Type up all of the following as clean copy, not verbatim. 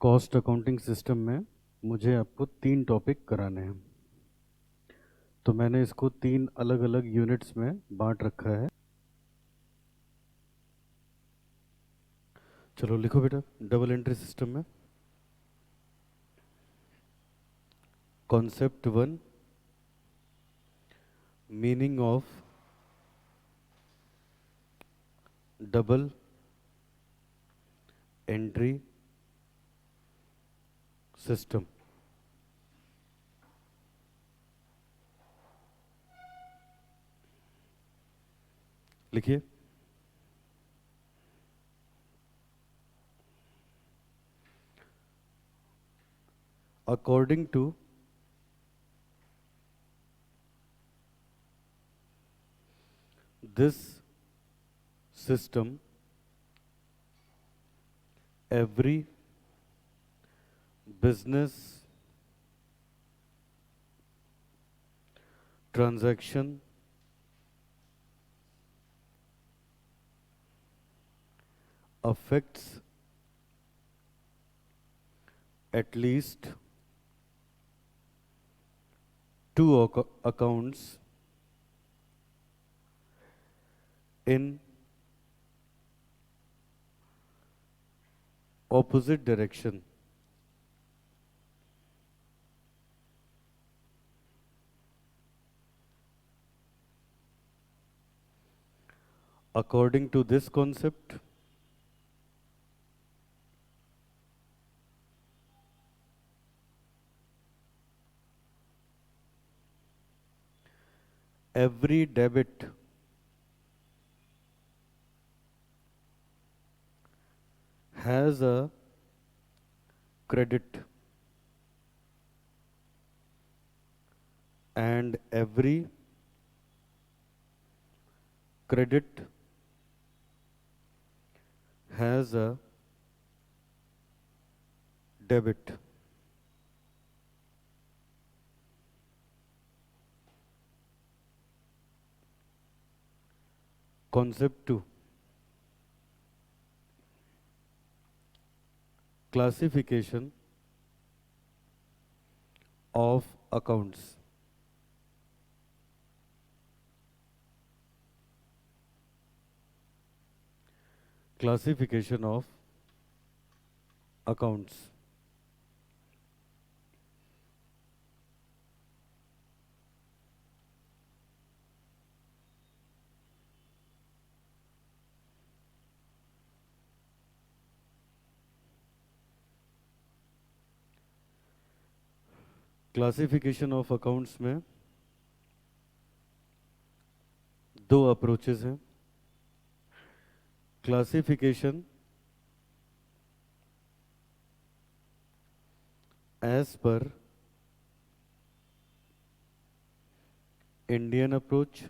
Cost accounting system में मुझे आपको 3 टॉपिक कराने हैं। तो मैंने इसको 3 अलग अलग यूनिट्स में बांट रखा है। चलो लिखो बेटा। डबल एंट्री सिस्टम में concept 1, meaning of double entry system. लिखिए। According to this system, every business transaction affects at least two accounts in opposite direction. According to this concept, every debit has a credit and every credit has a debit. Concept 2, classification of accounts. Classification of accounts. Classification of accounts में 2 approaches हैं। Classification as per Indian approach,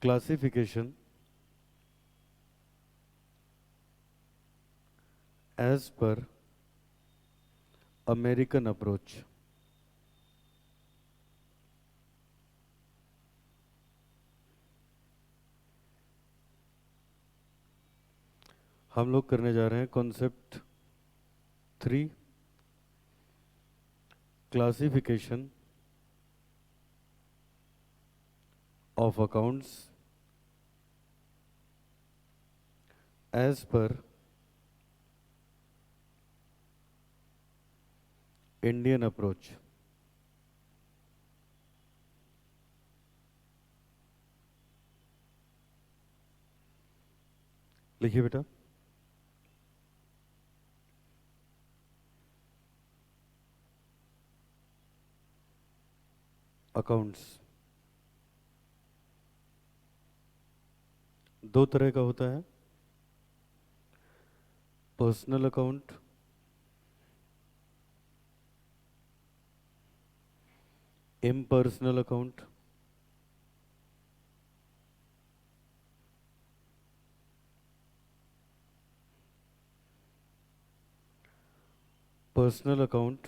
classification as per American approach. हम लोग करने जा रहे हैं concept 3, classification of accounts as per Indian approach. लिखिए बेटा। अकाउंट्स 2 तरह का होता है, personal account, impersonal account. Personal account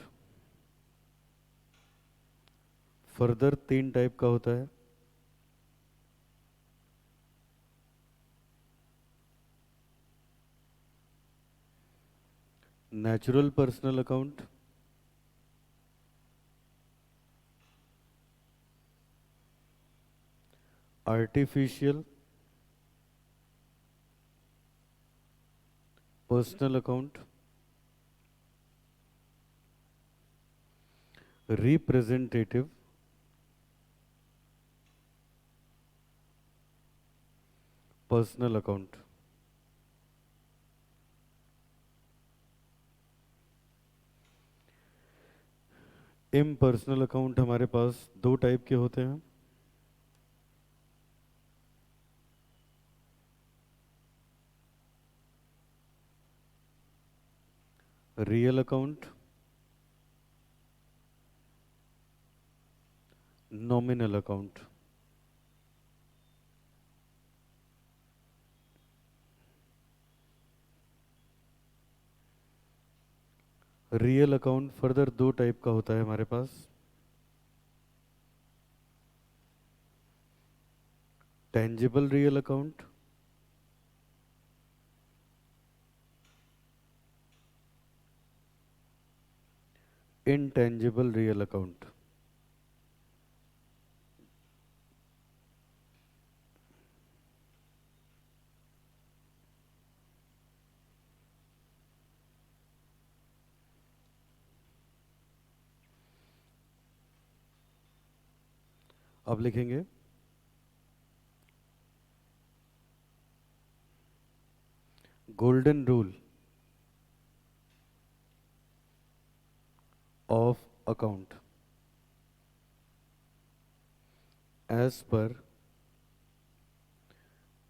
further 3 type का होता है। Natural personal account, artificial personal account, representative personal account. Impersonal account हमारे पास दो टाइप के होते हैं। Real account, nominal account. Real account further दो टाइप का होता है हमारे पास। Tangible real account, intangible real account. अब लिखेंगे golden rule of account as per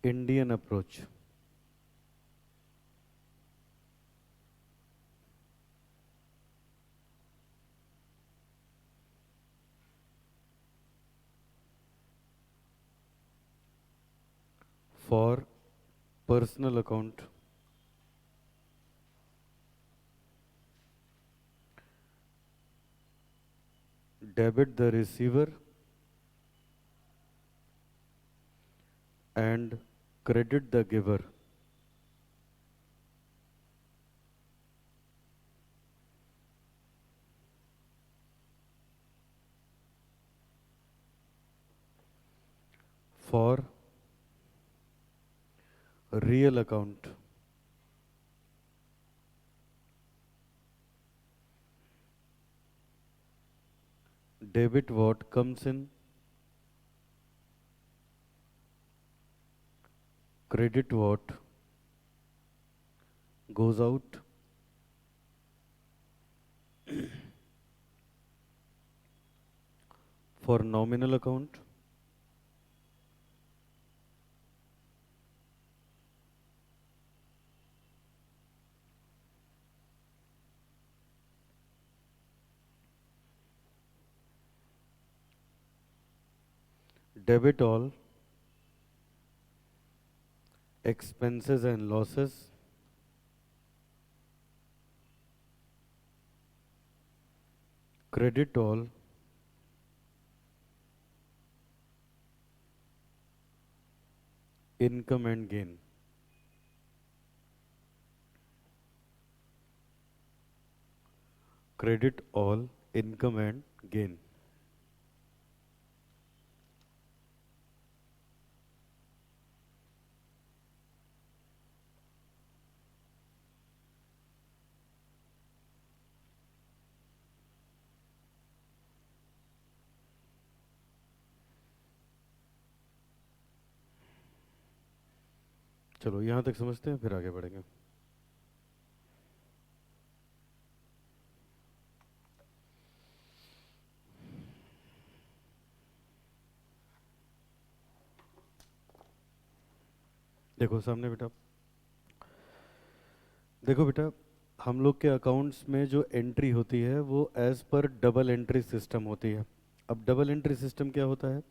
Indian approach. For personal account, debit the receiver and credit the giver. For real account, debit what comes in, credit what goes out. For nominal account, debit all expenses and losses, credit all income and gain. Credit all income and gain. चलो यहाँ तक समझते हैं, फिर आगे बढ़ेंगे। देखो सामने बेटा, देखो बेटा, हम लोग के अकाउंट्स में जो एंट्री होती है वो as per double entry system होती है। अब डबल एंट्री सिस्टम क्या होता है,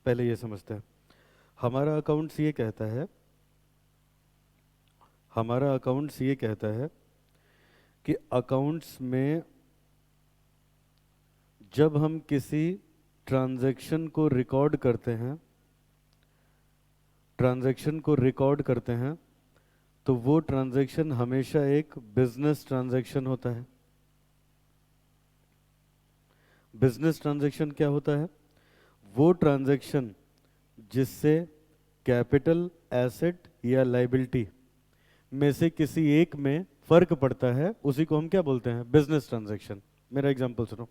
पहले ये समझते हैं। हमारा अकाउंट्स ये कहता है, हमारा अकाउंट्स ये कहता है कि अकाउंट्स में जब हम किसी ट्रांजैक्शन को रिकॉर्ड करते हैं, ट्रांजैक्शन को रिकॉर्ड करते हैं, तो वो ट्रांजैक्शन हमेशा एक बिजनेस ट्रांजैक्शन होता है। बिजनेस ट्रांजैक्शन क्या होता है? वो ट्रांजैक्शन जिससे कैपिटल, एसेट या लाइबिलिटी में से किसी एक में फर्क पड़ता है, उसी को हम क्या बोलते हैं? Business transaction. मेरा एग्जांपल सुनो,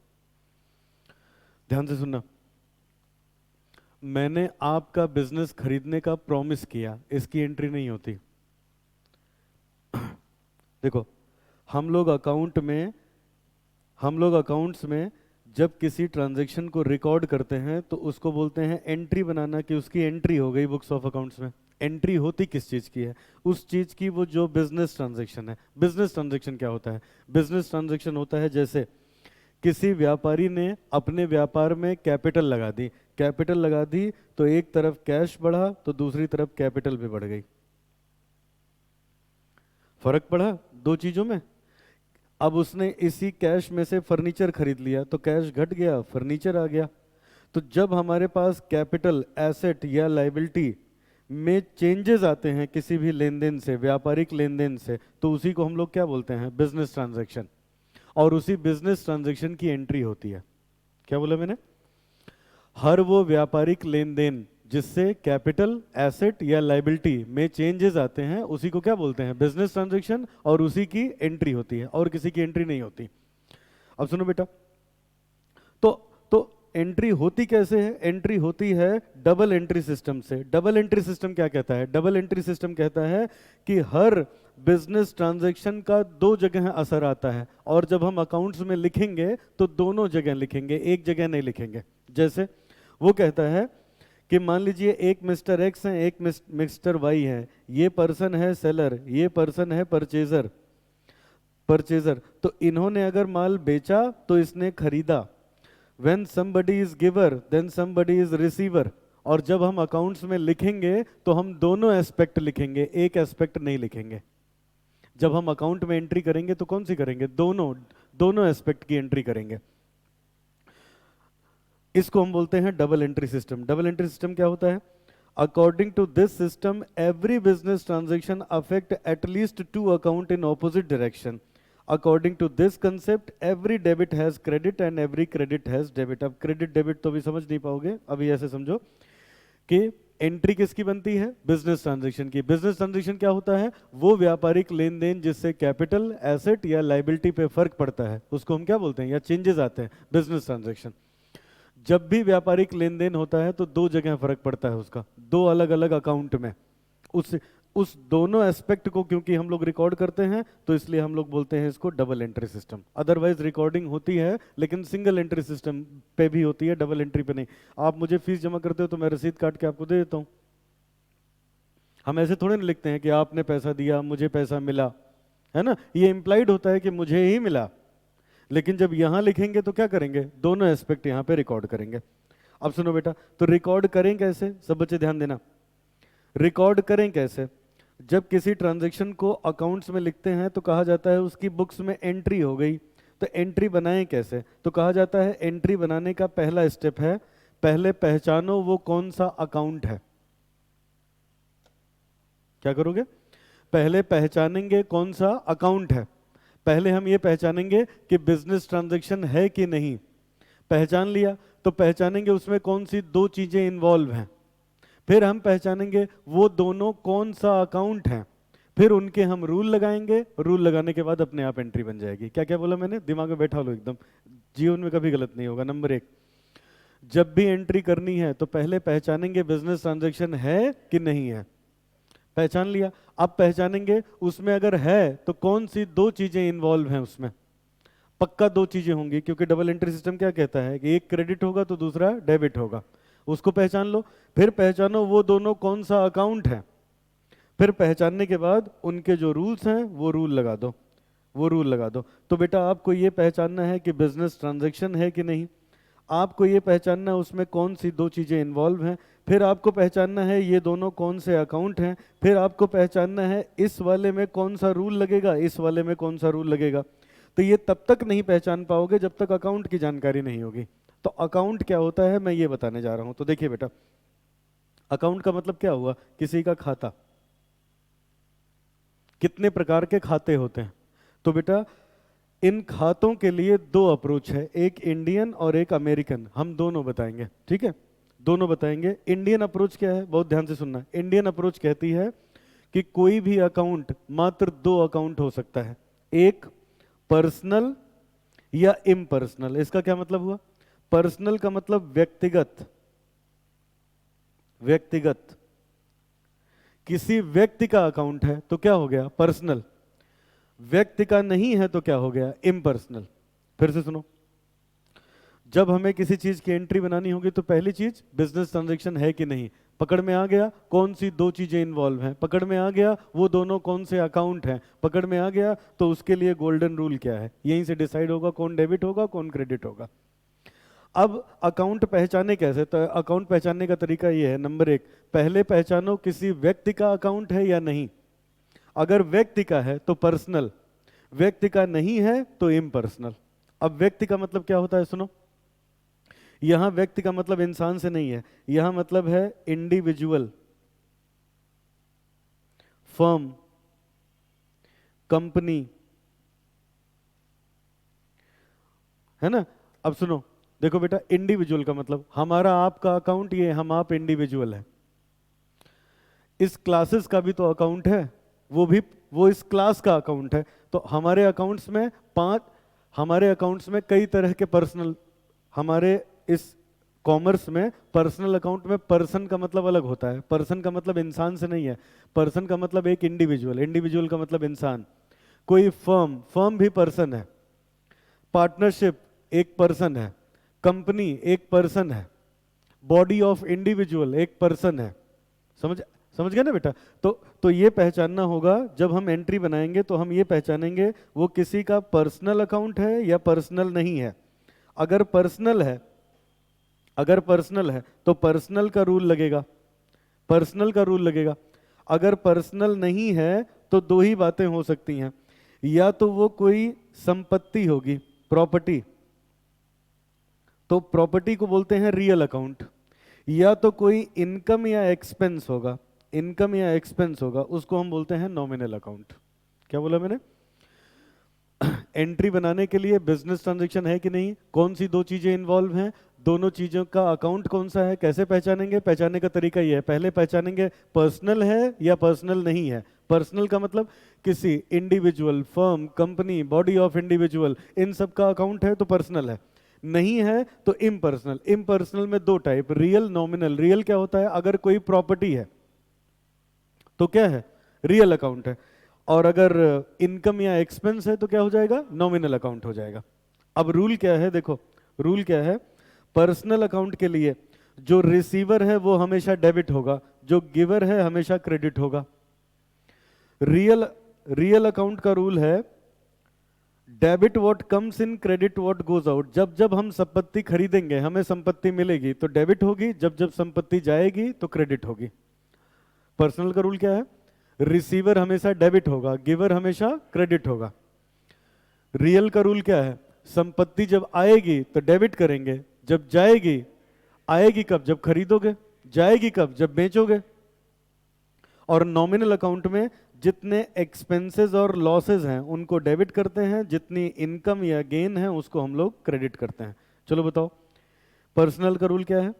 ध्यान से सुनना। मैंने आपका बिजनेस खरीदने का प्रॉमिस किया, इसकी एंट्री नहीं होती। देखो, हम लोग अकाउंट्स में जब किसी ट्रांजैक्शन को रिकॉर्ड करते हैं तो उसको बोलते हैं एंट्री बनाना, कि उसकी एंट्री हो गई बुक्स ऑफ अकाउंट्स में। एंट्री होती किस चीज की है? उस चीज की, वो जो बिजनेस ट्रांजैक्शन है। बिजनेस ट्रांजैक्शन क्या होता है? बिजनेस ट्रांजैक्शन होता है जैसे किसी व्यापारी ने अपने व्यापार में कैपिटल लगा दी। कैपिटल लगा दी तो एक तरफ कैश बढ़ा तो दूसरी तरफ कैपिटल भी बढ़ गई। फर्क पड़ा दो चीजों में। अब उसने इसी कैश में से फर्नीचर खरीद लिया तो कैश घट गया, फर्नीचर आ गया। तो जब हमारे पास कैपिटल, एसेट या लाइबिलिटी में चेंजेस आते हैं किसी भी लेन देन से, व्यापारिक लेन देन से, तो उसी को हम लोग क्या बोलते हैं? Business transaction. और उसी बिजनेस ट्रांजैक्शन की एंट्री होती है। क्या बोला मैंने? हर वो व्यापारिक लेन देन जिससे कैपिटल, एसेट या लाइबिलिटी में चेंजेस आते हैं, उसी को क्या बोलते हैं? Business transaction. और उसी की एंट्री होती है, और किसी की एंट्री नहीं होती। अब सुनो बेटा, तो एंट्री होती कैसे है? एंट्री होती है डबल एंट्री सिस्टम से। डबल एंट्री सिस्टम क्या कहता है? डबल एंट्री सिस्टम कहता है कि हर बिजनेस ट्रांजैक्शन का दो जगह असर आता है, और जब हम अकाउंट्स में लिखेंगे तो दोनों जगह लिखेंगे, एक जगह नहीं लिखेंगे। जैसे वो कहता है कि मान लीजिए एक मिस्टर एक्स है, एक मिस्टर वाई है, ये पर्सन है सेलर, ये पर्सन है परचेजर। तो इन्होंने अगर माल बेचा तो इसने खरीदा। When somebody is giver, then somebody is receiver। और जब हम अकाउंट्स में लिखेंगे तो हम दोनों एस्पेक्ट लिखेंगे, एक एस्पेक्ट नहीं लिखेंगे। जब हम अकाउंट में एंट्री करेंगे तो कौन सी करेंगे? दोनों एस्पेक्ट की एंट्री करेंगे। इसको हम बोलते हैं double entry system. Double entry system क्या होता है? According to this system, every business transaction affect atleast two account in opposite direction. According to this concept, every debit has credit and every credit has debit. अब credit debit तो भी समझ नहीं पाओगे, अभी ऐसे समझो कि एंट्री किसकी बनती है? बिजनेस ट्रांजैक्शन की। बिजनेस ट्रांजैक्शन क्या होता है? वो व्यापारिक लेन देन जिससे कैपिटल, एसेट या लाइबिलिटी पे फर्क पड़ता है, उसको हम क्या बोलते हैं, या चेंजेस आते हैं? Business transaction. जब भी व्यापारिक लेन देन होता है तो दो जगह फर्क पड़ता है उसका, दो अलग अलग अकाउंट में। उस दोनों एस्पेक्ट को क्योंकि हम लोग रिकॉर्ड करते हैं तो इसलिए हम लोग बोलते हैं इसको double entry system. Otherwise recording होती है लेकिन सिंगल एंट्री सिस्टम पे भी होती है, डबल एंट्री पे नहीं। आप मुझे फीस जमा करते हो तो मैं रसीद काट के आपको दे देता हूं। हम ऐसे थोड़े ना लिखते हैं कि आपने पैसा दिया, मुझे पैसा मिला, है ना? ये इंप्लाइड होता है कि मुझे ही मिला। लेकिन जब यहां लिखेंगे तो क्या करेंगे? दोनों एस्पेक्ट यहां पे रिकॉर्ड करेंगे। अब सुनो बेटा, तो रिकॉर्ड करें कैसे? सब बच्चे ध्यान देना। रिकॉर्ड करें कैसे? जब किसी ट्रांजैक्शन को अकाउंट्स में लिखते हैं तो कहा जाता है उसकी बुक्स में एंट्री हो गई। तो एंट्री बनाएं कैसे? तो कहा जाता है एंट्री बनाने का पहला स्टेप है, पहले पहचानो वो कौन सा अकाउंट है। क्या करोगे? पहले पहचानेंगे कौन सा अकाउंट है। पहले हम ये पहचानेंगे कि बिजनेस ट्रांजैक्शन है कि नहीं। पहचान लिया तो पहचानेंगे उसमें कौन सी दो चीजें इन्वॉल्व हैं। फिर हम पहचानेंगे वो दोनों कौन सा अकाउंट है। फिर उनके हम रूल लगाएंगे, रूल लगाने के बाद अपने आप एंट्री बन जाएगी। क्या क्या बोला मैंने? दिमाग में बैठा लो एकदम, जीवन में कभी गलत नहीं होगा। नंबर एक, जब भी एंट्री करनी है तो पहले पहचानेंगे बिजनेस ट्रांजैक्शन है कि नहीं है। पहचान लिया, अब पहचानेंगे उसमें अगर है तो कौन सी दो चीजें इन्वॉल्व हैं उसमें। पक्का दो चीजें होंगी, क्योंकि डबल एंट्री सिस्टम क्या कहता है कि एक क्रेडिट होगा तो दूसरा डेबिट होगा। उसको पहचान लो। फिर पहचानो वो दोनों कौन सा अकाउंट है। फिर पहचानने के बाद उनके जो रूल्स हैं वो रूल लगा दो, वो रूल लगा दो। तो बेटा आपको ये पहचानना है कि बिजनेस ट्रांजैक्शन है कि नहीं। आपको ये पहचानना है उसमें कौन सी दो चीजें इन्वॉल्व हैं। फिर आपको पहचानना है ये दोनों कौन से अकाउंट हैं। फिर आपको पहचानना है इस वाले में कौन सा रूल लगेगा, इस वाले में कौन सा रूल लगेगा। तो ये तब तक नहीं पहचान पाओगे जब तक अकाउंट की जानकारी नहीं होगी। तो अकाउंट क्या होता है मैं ये बताने जा रहा हूं। तो देखिए बेटा, अकाउंट का मतलब क्या हुआ? किसी का खाता। कितने प्रकार के खाते होते हैं। तो बेटा इन खातों के लिए दो अप्रोच है, एक इंडियन और एक अमेरिकन, हम दोनों बताएंगे, ठीक है, दोनों बताएंगे। इंडियन अप्रोच क्या है, बहुत ध्यान से सुनना। इंडियन अप्रोच कहती है कि कोई भी अकाउंट, मात्र दो अकाउंट हो सकता है, एक पर्सनल या इम्पर्सनल। इसका क्या मतलब हुआ? पर्सनल का मतलब व्यक्तिगत, व्यक्तिगत, किसी व्यक्ति का अकाउंट है तो क्या हो गया? पर्सनल। व्यक्ति का नहीं है तो क्या हो गया? इम्पर्सनल। फिर से सुनो, जब हमें किसी चीज की एंट्री बनानी होगी तो पहली चीज बिजनेस ट्रांजैक्शन है कि नहीं, पकड़ में आ गया। कौन सी दो चीजें इन्वॉल्व हैं, पकड़ में आ गया। वो दोनों कौन से अकाउंट हैं, पकड़ में आ गया। तो उसके लिए गोल्डन रूल क्या है, यहीं से डिसाइड होगा कौन डेबिट होगा कौन क्रेडिट होगा। अब अकाउंट पहचाने कैसे? तो अकाउंट पहचानने का तरीका ये है, नंबर एक, पहले पहचानो किसी व्यक्ति का अकाउंट है या नहीं। अगर व्यक्ति का है तो पर्सनल, व्यक्ति का नहीं है तो इम्पर्सनल। अब व्यक्ति का मतलब क्या होता है, सुनो, यहां व्यक्ति का मतलब इंसान से नहीं है, यहां मतलब है इंडिविजुअल, फर्म, कंपनी, है ना। अब सुनो, देखो बेटा, इंडिविजुअल का मतलब हमारा आपका अकाउंट, ये हम आप इंडिविजुअल है। इस क्लासेस का भी तो अकाउंट है, वो इस क्लास का अकाउंट है। तो हमारे अकाउंट्स में हमारे अकाउंट्स में कई तरह के पर्सनल, हमारे इस कॉमर्स में पर्सनल अकाउंट में पर्सन का मतलब अलग होता है। पर्सन का मतलब इंसान से नहीं है, पर्सन का मतलब एक इंडिविजुअल, इंडिविजुअल का मतलब इंसान। कोई फर्म भी पर्सन है, पार्टनरशिप एक पर्सन है, कंपनी एक पर्सन है, बॉडी ऑफ इंडिविजुअल एक पर्सन है। समझ समझ गए ना बेटा। तो ये पहचानना होगा, जब हम एंट्री बनाएंगे तो हम ये पहचानेंगे वो किसी का पर्सनल अकाउंट है या पर्सनल नहीं है। अगर पर्सनल है, अगर पर्सनल है तो पर्सनल का रूल लगेगा, पर्सनल का रूल लगेगा। अगर पर्सनल नहीं है तो दो ही बातें हो सकती हैं, या तो वो कोई संपत्ति होगी, प्रॉपर्टी, तो प्रॉपर्टी को बोलते हैं रियल अकाउंट, या तो कोई इनकम या एक्सपेंस होगा, इनकम या एक्सपेंस होगा, उसको हम बोलते हैं नॉमिनल अकाउंट। क्या बोला मैंने? एंट्री बनाने के लिए बिजनेस ट्रांजैक्शन है कि नहीं, कौन सी दो चीजें इन्वॉल्व हैं, दोनों चीजों का अकाउंट कौन सा है, कैसे पहचानेंगे? पहचानने का तरीका ये है, पहले पहचानेंगे पर्सनल है या पर्सनल नहीं है। पर्सनल का मतलब किसी individual, firm, company, body of individual, इन सब का अकाउंट है तो पर्सनल है। नहीं है तो इम्पर्सनल। इम्पर्सनल में दो टाइप, रियल, नॉमिनल। रियल क्या होता है? अगर कोई प्रॉपर्टी है तो क्या है? रियल अकाउंट है। और अगर इनकम या एक्सपेंस है तो क्या हो जाएगा? नॉमिनल अकाउंट हो जाएगा। अब रूल क्या है, देखो रूल क्या है। पर्सनल अकाउंट के लिए जो रिसीवर है वो हमेशा डेबिट होगा, जो गिवर है हमेशा क्रेडिट होगा। रियल अकाउंट का रूल है debit what comes in, credit what goes out. जब जब हम संपत्ति खरीदेंगे हमें संपत्ति मिलेगी तो डेबिट होगी, जब जब संपत्ति जाएगी तो क्रेडिट होगी। पर्सनल का रूल क्या है? रिसीवर हमेशा डेबिट होगा, गिवर हमेशा क्रेडिट होगा। रियल का रूल क्या है? संपत्ति जब आएगी तो डेबिट करेंगे, जब जाएगी, आएगी कब? जब खरीदोगे, जाएगी कब? जब बेचोगे। और नॉमिनल अकाउंट में जितने एक्सपेंसेस और लॉसेस हैं उनको डेबिट करते हैं, जितनी इनकम या गेन है उसको हम लोग क्रेडिट करते हैं। चलो बताओ, पर्सनल का रूल क्या है?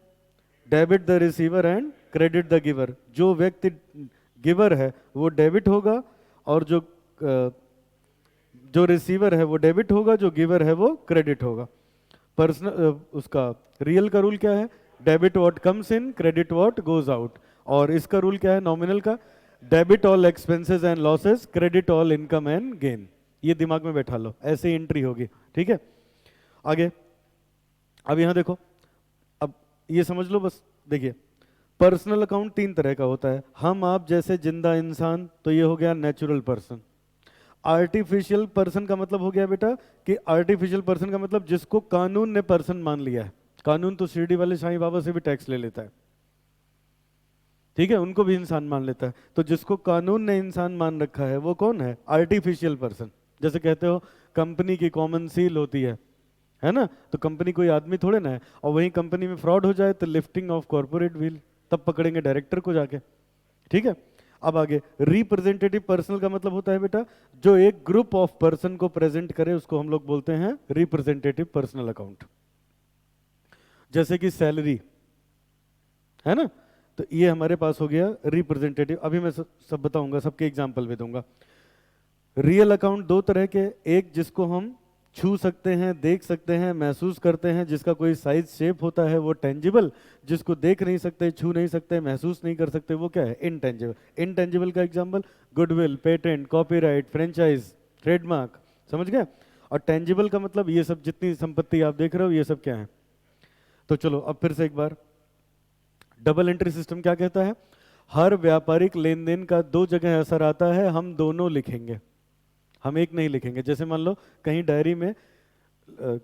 Debit the receiver and credit the giver. जो व्यक्ति गिवर है वो डेबिट होगा, और जो रिसीवर है वो डेबिट होगा, जो गिवर है वो क्रेडिट होगा। पर्सनल उसका रियल का रूल क्या है? Debit what comes in, credit what goes out. और इसका रूल क्या है नॉमिनल का? Debit all expenses and losses, credit all income and gain. ये दिमाग में बैठा लो, ऐसे एंट्री होगी, ठीक है। आगे, अब यहां देखो, अब ये समझ लो बस। देखिए, पर्सनल अकाउंट तीन तरह का होता है, हम आप जैसे जिंदा इंसान, तो ये हो गया नेचुरल पर्सन। आर्टिफिशियल पर्सन का मतलब हो गया बेटा कि आर्टिफिशियल पर्सन का मतलब जिसको कानून ने पर्सन मान लिया है। कानून तो शिरडी वाले साईं बाबा से भी टैक्स ले लेता है, ठीक है, उनको भी इंसान मान लेता है। तो जिसको कानून ने इंसान मान रखा है वो कौन है? Artificial person. जैसे कहते हो कंपनी की कॉमन सील होती है ना, तो कंपनी कोई आदमी थोड़े ना है। और वहीं कंपनी में फ्रॉड हो जाए तो लिफ्टिंग ऑफ कॉर्पोरेट व्हील, तब पकड़ेंगे डायरेक्टर को जाके, ठीक है। अब आगे, रिप्रेजेंटेटिव पर्सनल का मतलब होता है बेटा जो एक ग्रुप ऑफ पर्सन को प्रेजेंट करे उसको हम लोग बोलते हैं रिप्रेजेंटेटिव पर्सनल अकाउंट। जैसे कि सैलरी है ना, तो ये हमारे पास हो गया रिप्रेजेंटेटिव। अभी मैं सब बताऊंगा, सबके एग्जाम्पल भी दूंगा। रियल अकाउंट दो तरह के, एक जिसको हम छू सकते हैं, देख सकते हैं, महसूस करते हैं, जिसका कोई साइज शेप होता है वो टेंजिबल, जिसको देख नहीं सकते, छू नहीं सकते, महसूस नहीं कर सकते, वो क्या है, इनटेंजिबल। इनटेंजिबल का example goodwill, patent, copyright, franchise, trademark, समझ गए। और टेंजिबल का मतलब ये सब जितनी संपत्ति आप देख रहे हो ये सब क्या है। तो चलो अब फिर से एक बार, डबल एंट्री सिस्टम क्या कहता है, हर व्यापारिक लेन देन का दो जगह असर आता है, हम दोनों लिखेंगे, हम एक नहीं लिखेंगे। जैसे मान लो कहीं डायरी में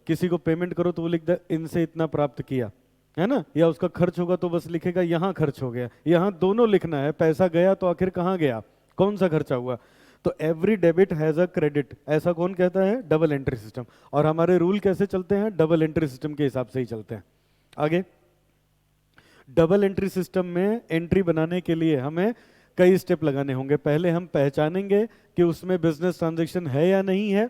किसी को पेमेंट करो तो वो लिख दे इनसे इतना प्राप्त किया, है ना, या उसका खर्च होगा तो बस लिखेगा यहाँ खर्च हो गया। यहाँ दोनों लिखना है, पैसा गया तो आखिर कहाँ गया, कौन सा खर्चा हुआ। तो every debit has a credit, ऐसा कौन कहता है, डबल एंट्री सिस्टम। और हमारे रूल कैसे चलते हैं, डबल एंट्री सिस्टम के हिसाब से ही चलते हैं। आगे, डबल एंट्री सिस्टम में एंट्री बनाने के लिए हमें कई स्टेप लगाने होंगे। पहले हम पहचानेंगे कि उसमें बिजनेस ट्रांजैक्शन है या नहीं है।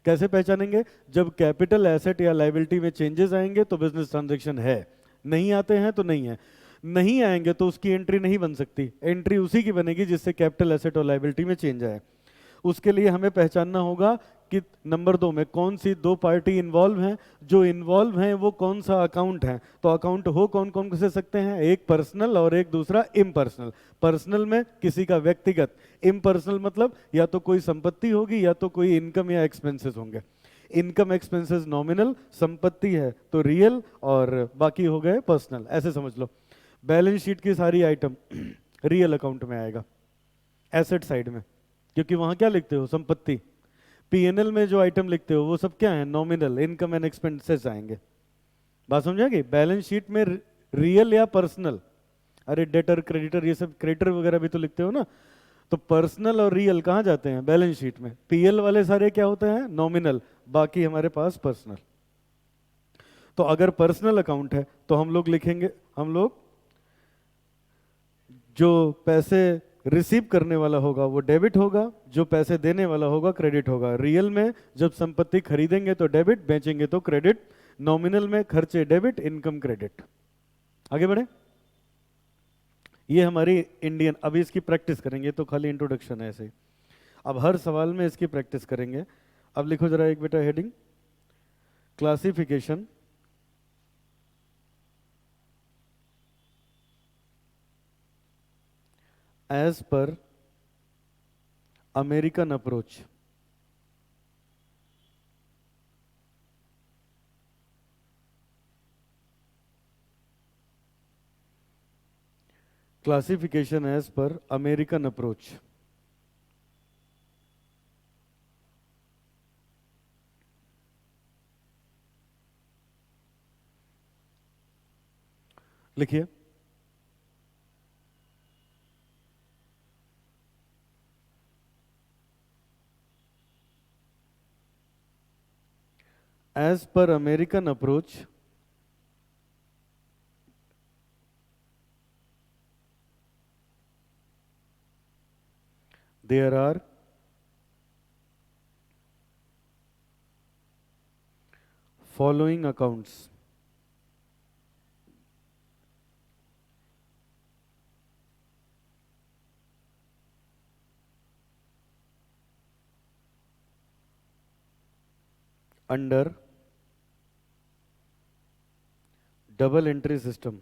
कैसे पहचानेंगे, जब कैपिटल एसेट या लायबिलिटी में चेंजेस आएंगे तो बिजनेस ट्रांजैक्शन है, नहीं आते हैं तो नहीं है। नहीं आएंगे तो उसकी एंट्री नहीं बन सकती, एंट्री उसी की बनेगी जिससे कैपिटल एसेट और लायबिलिटी में चेंज आए। उसके लिए हमें पहचानना होगा कि नंबर 2 में कौन सी दो पार्टी इन्वॉल्व हैं, जो इन्वॉल्व हैं वो कौन सा अकाउंट है। तो अकाउंट हो कौन कौन से सकते हैं, एक पर्सनल और एक दूसरा इम्पर्सनल। पर्सनल में किसी का व्यक्तिगत, इम्पर्सनल मतलब या तो कोई संपत्ति होगी या तो कोई इनकम या एक्सपेंसेस होंगे। इनकम एक्सपेंसेस नॉमिनल, संपत्ति है तो रियल, और बाकी हो गए पर्सनल, ऐसे समझ लो। बैलेंस शीट की सारी आइटम रियल अकाउंट में आएगा, एसेट साइड में, क्योंकि वहां क्या लिखते हो, संपत्ति। पीएनएल में जो आइटम लिखते हो वो सब क्या है, नॉमिनल, इनकम एंड एक्सपेंसेस आएंगे। बात समझाएगी। बैलेंस शीट में रियल या पर्सनल, अरे डेटर, क्रेडिटर, ये सब क्रेडिटर वगैरह भी तो लिखते हो ना। तो पर्सनल और रियल कहाँ जाते हैं, बैलेंस शीट में। पीएल वाले सारे क्या होते हैं, नॉमिनल, बाकी हमारे पास पर्सनल। तो अगर पर्सनल अकाउंट है तो हम लोग लिखेंगे, हम लोग जो पैसे रिसीव करने वाला होगा वो डेबिट होगा, जो पैसे देने वाला होगा क्रेडिट होगा। रियल में जब संपत्ति खरीदेंगे तो डेबिट, बेचेंगे तो क्रेडिट। नॉमिनल में खर्चे डेबिट, इनकम क्रेडिट। आगे बढ़े, ये हमारी इंडियन, अभी इसकी प्रैक्टिस करेंगे तो खाली इंट्रोडक्शन है ऐसे ही। अब हर सवाल में इसकी प्रैक्टिस करेंगे। अब लिखो जरा एक बेटा heading, classification as per American approach. Classification as per American approach. लिखिए, as per American approach, there are following accounts. Under double entry system.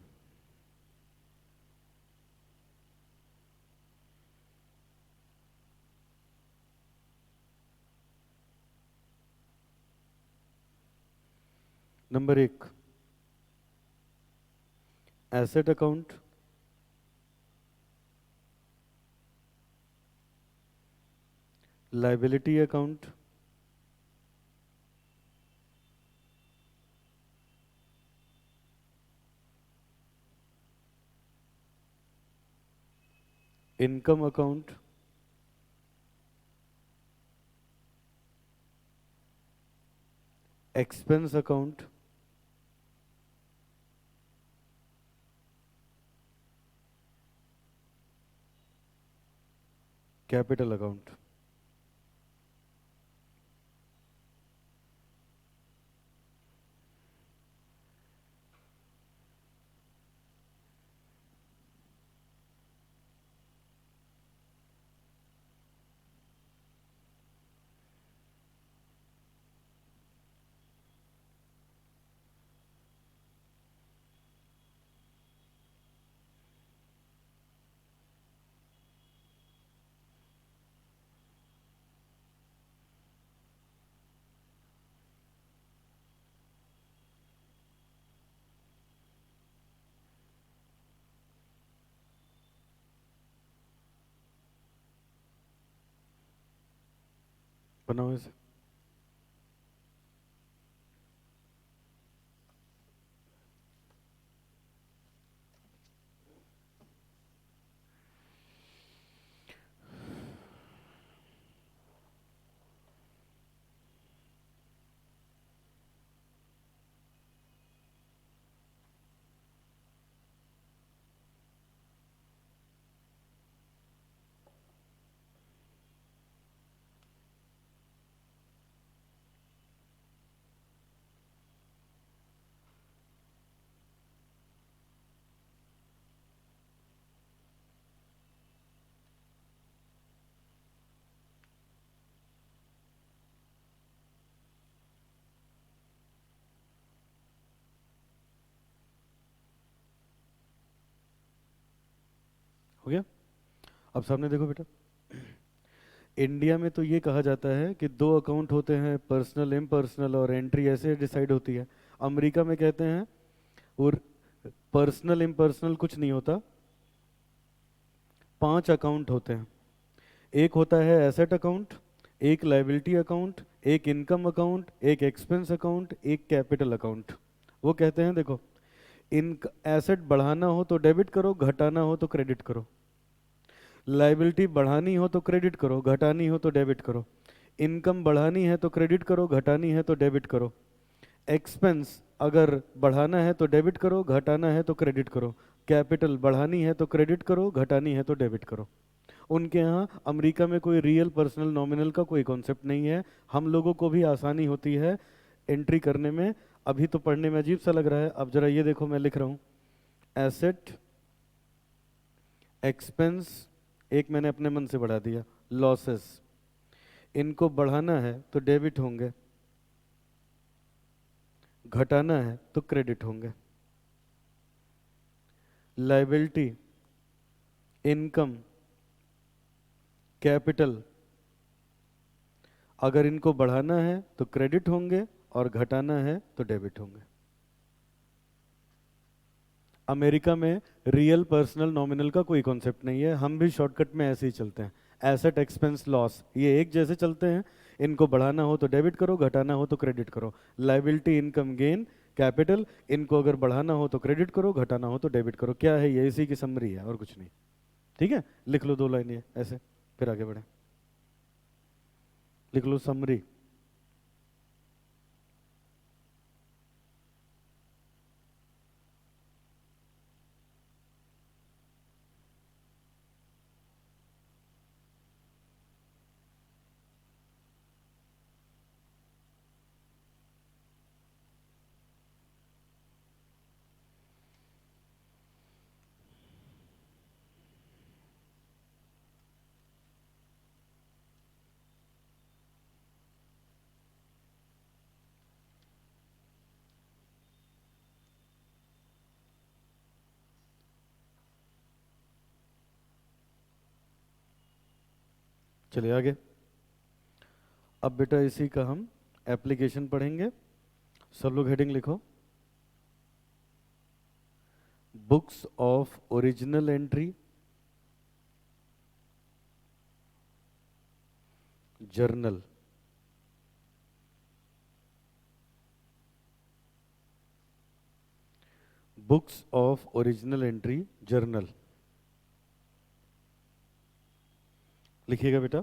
Number 1, asset account, liability account, income account, expense account, capital account. बनाओ इसे। हो गया। अब सामने देखो बेटा, India में तो ये कहा जाता है कि दो अकाउंट होते हैं, पर्सनल इम्पर्सनल, और एंट्री ऐसे डिसाइड होती है। अमेरिका में कहते हैं और पर्सनल इम्पर्सनल कुछ नहीं होता, 5 अकाउंट होते हैं। एक होता है एसेट अकाउंट, एक लाइबिलिटी अकाउंट, एक इनकम अकाउंट, एक एक्सपेंस अकाउंट, एक कैपिटल अकाउंट। वो कहते हैं देखो, इन एसेट बढ़ाना हो तो डेबिट करो, घटाना हो तो क्रेडिट करो। लाइबिलिटी बढ़ानी हो तो क्रेडिट करो, घटानी हो तो डेबिट करो। इनकम बढ़ानी है तो क्रेडिट करो, घटानी है तो डेबिट करो। एक्सपेंस अगर बढ़ाना है तो डेबिट करो, घटाना है तो क्रेडिट करो। कैपिटल बढ़ानी है तो क्रेडिट करो, घटानी है तो डेबिट करो। उनके यहाँ अमेरिका में कोई रियल पर्सनल नॉमिनल का कोई कॉन्सेप्ट नहीं है। हम लोगों को भी आसानी होती है एंट्री करने में। अभी तो पढ़ने में अजीब सा लग रहा है, अब जरा ये देखो, मैं लिख रहा हूँ एसेट, एक्सपेंस, एक मैंने अपने मन से बढ़ा दिया, लॉसेस। इनको बढ़ाना है तो डेबिट होंगे, घटाना है तो क्रेडिट होंगे। लाइबिलिटी, इनकम, कैपिटल, अगर इनको बढ़ाना है तो क्रेडिट होंगे और घटाना है तो डेबिट होंगे। अमेरिका में रियल पर्सनल नॉमिनल का कोई कॉन्सेप्ट नहीं है, हम भी शॉर्टकट में ऐसे ही चलते हैं। एसेट, एक्सपेंस, लॉस, ये एक जैसे चलते हैं। इनको बढ़ाना हो तो डेबिट करो, घटाना हो तो क्रेडिट करो। लाइबिलिटी, इनकम, गेन, कैपिटल, इनको अगर बढ़ाना हो तो क्रेडिट करो, घटाना हो तो डेबिट करो। क्या है ये? इसी की समरी है और कुछ नहीं। ठीक है, लिख लो 2 लाइन ये ऐसे, फिर आगे बढ़े। लिख लो समरी। चलिए आगे। अब बेटा इसी का हम एप्लीकेशन पढ़ेंगे। सब लोग हेडिंग लिखो, books of original entry, journal. Books of original entry, journal. लिखिएगा बेटा,